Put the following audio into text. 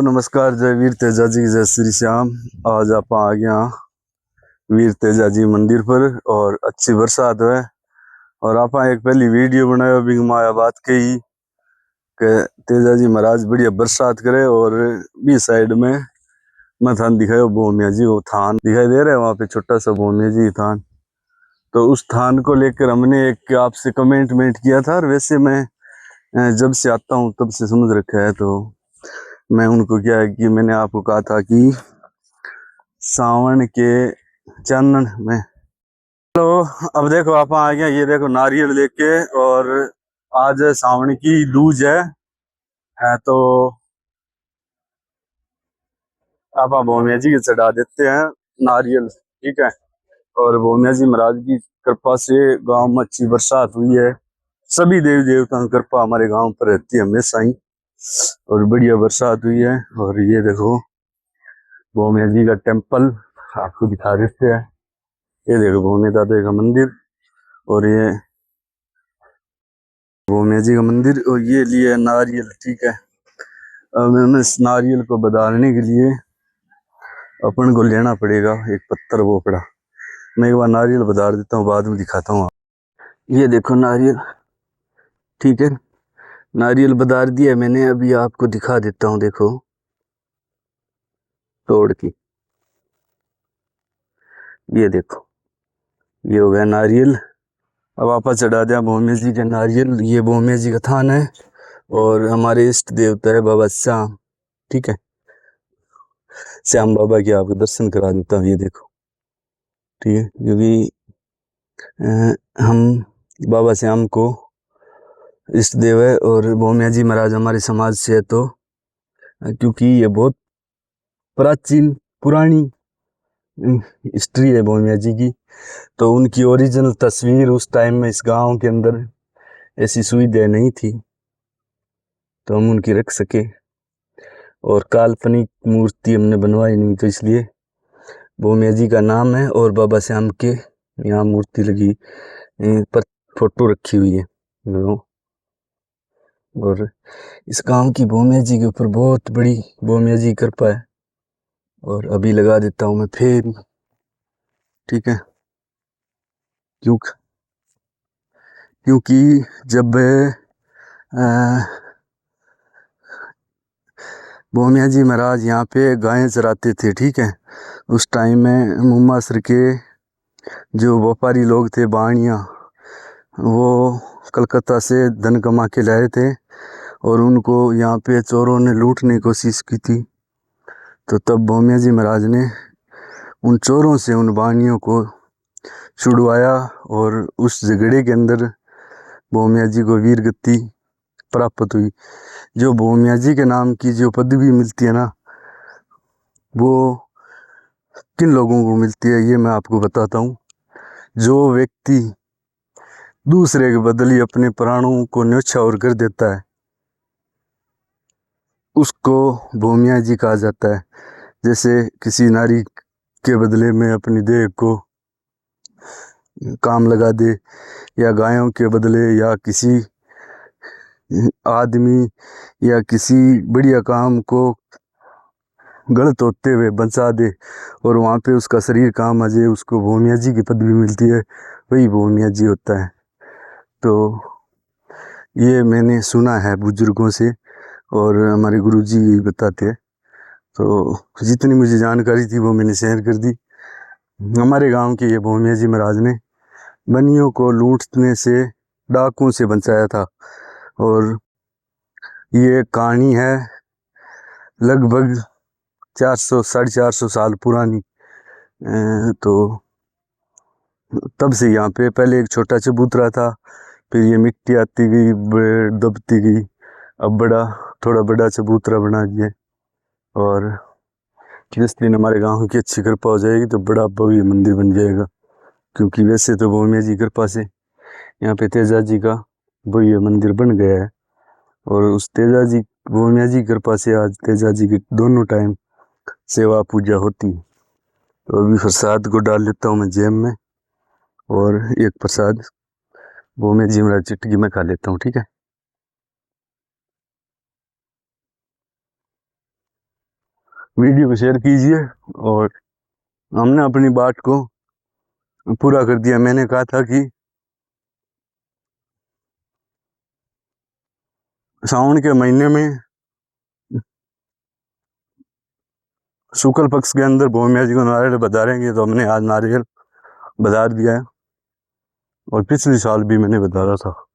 नमस्कार। जय वीर तेजा जी, जय श्री श्याम। आज आप आ गया वीर तेजा जी मंदिर पर और अच्छी बरसात है और आप एक पहली वीडियो बनायो बिग माया बात कही के तेजा जी महाराज बढ़िया बरसात करे। और बी साइड में मैं थान दिखायो भूमिया जी, वो थान दिखाई दे रहा है वहां पे छोटा सा भूमिया जी थान। तो उस थान को लेकर हमने एक आपसे कमेंट किया था और वैसे मैं जब से आता हूँ तब से समझ रखा है। तो मैं उनको क्या है कि मैंने आपको कहा था कि सावन के चानन में तो अब देखो आप आ गया, ये देखो नारियल लेके। और आज सावन की दूज है तो आप भोमिया जी के चढ़ा देते हैं नारियल, ठीक है। और भोमिया जी महाराज की कृपा से गांव में अच्छी बरसात हुई है। सभी देवी देवताओं की कृपा हमारे गांव पर रहती है हमेशा ही, और बढ़िया बरसात हुई है। और ये देखो भोमिया जी का टेम्पल आपको दिखा देते हैं। ये देखो भोमिया दादा का मंदिर और ये भोमिया जी का मंदिर। और ये लिए नारियल, ठीक है। अब हमें इस नारियल को बदालने के लिए अपन को लेना पड़ेगा एक पत्थर, वो पड़ा। मैं एक बार नारियल बदार देता हूँ, बाद में दिखाता हूँ। ये देखो नारियल, ठीक है। नारियल बदार दिया मैंने, अभी आपको दिखा देता हूँ। देखो तोड़ की, ये देखो ये हो गया नारियल। अब आपा चढ़ा दिया भोमिया जी के नारियल। ये भोमिया जी का थान है और हमारे इष्ट देवता है बाबा श्याम, ठीक है। श्याम बाबा के आपको दर्शन करा देता हूँ। ये देखो, ठीक है, क्योंकि हम बाबा श्याम को इष्ट देव है और भोमिया जी महाराज हमारे समाज से है। तो क्योंकि ये बहुत प्राचीन पुरानी हिस्ट्री है भोमिया जी की, तो उनकी ओरिजिनल तस्वीर उस टाइम में इस गांव के अंदर ऐसी सुविधा नहीं थी तो हम उनकी रख सके। और काल्पनिक मूर्ति हमने बनवाई नहीं, तो इसलिए भोमिया जी का नाम है और बाबा श्याम के यहाँ मूर्ति लगी पर फोटो रखी हुई है। और इस गांव की भोमिया जी के ऊपर बहुत बड़ी भोमिया जी की कृपा है। और अभी लगा देता हूँ मैं फिर, ठीक है। क्योंकि जब भोमिया जी महाराज यहाँ पे गायें चराते थे, ठीक है, उस टाइम में मुम्मासर के जो व्यापारी लोग थे बाणिया, वो कलकत्ता से धन कमा के लाए थे और उनको यहाँ पे चोरों ने लूटने की कोशिश की थी। तो तब भोमिया जी महाराज ने उन चोरों से उन बाणियों को छुड़वाया और उस झगड़े के अंदर भोमिया जी को वीर गति प्राप्त हुई। जो भोमिया जी के नाम की जो पदवी मिलती है ना, वो किन लोगों को मिलती है ये मैं आपको बताता हूँ। जो व्यक्ति दूसरे के बदले अपने प्राणों को न्यौछावर कर देता है उसको भोमिया जी कहा जाता है। जैसे किसी नारी के बदले में अपनी देह को काम लगा दे, या गायों के बदले, या किसी आदमी या किसी बढ़िया काम को गलत होते हुए बचा दे और वहाँ पे उसका शरीर काम आ जाए, उसको भोमिया जी की पदवी मिलती है, वही भोमिया जी होता है। तो ये मैंने सुना है बुजुर्गों से और हमारे गुरुजी बताते हैं। तो जितनी मुझे जानकारी थी वो मैंने शेयर कर दी। हमारे गांव के ये भोमिया जी महाराज ने बनियों को लूटने से, डाकुओं से बचाया था। और ये कहानी है लगभग 400 450 साल पुरानी। तो तब से यहाँ पे पहले एक छोटा चबूतरा था, फिर ये मिट्टी आती गई, दबती गई, अब थोड़ा बड़ा चबूतरा बना दिया। और जिस दिन हमारे गांव की अच्छी कृपा हो जाएगी तो बड़ा भव्य मंदिर बन जाएगा। क्योंकि वैसे तो भोमिया जी कृपा से यहाँ पे तेजा जी का भव्य मंदिर बन गया है। और उस तेजा जी भोमिया जी कृपा से आज तेजा जी की दोनों टाइम सेवा पूजा होती है। तो अभी प्रसाद को डाल लेता हूँ मैं जेब में और एक प्रसाद भोमिया जी मेरा चुटकी में खा लेता हूँ, ठीक है। वीडियो को शेयर कीजिए। और हमने अपनी बात को पूरा कर दिया। मैंने कहा था कि सावन के महीने में शुक्ल पक्ष के अंदर भूमिया जी को नारियल बधारेंगे, तो हमने आज नारियल बधार दिया है। और पिछले साल भी मैंने बधारा था।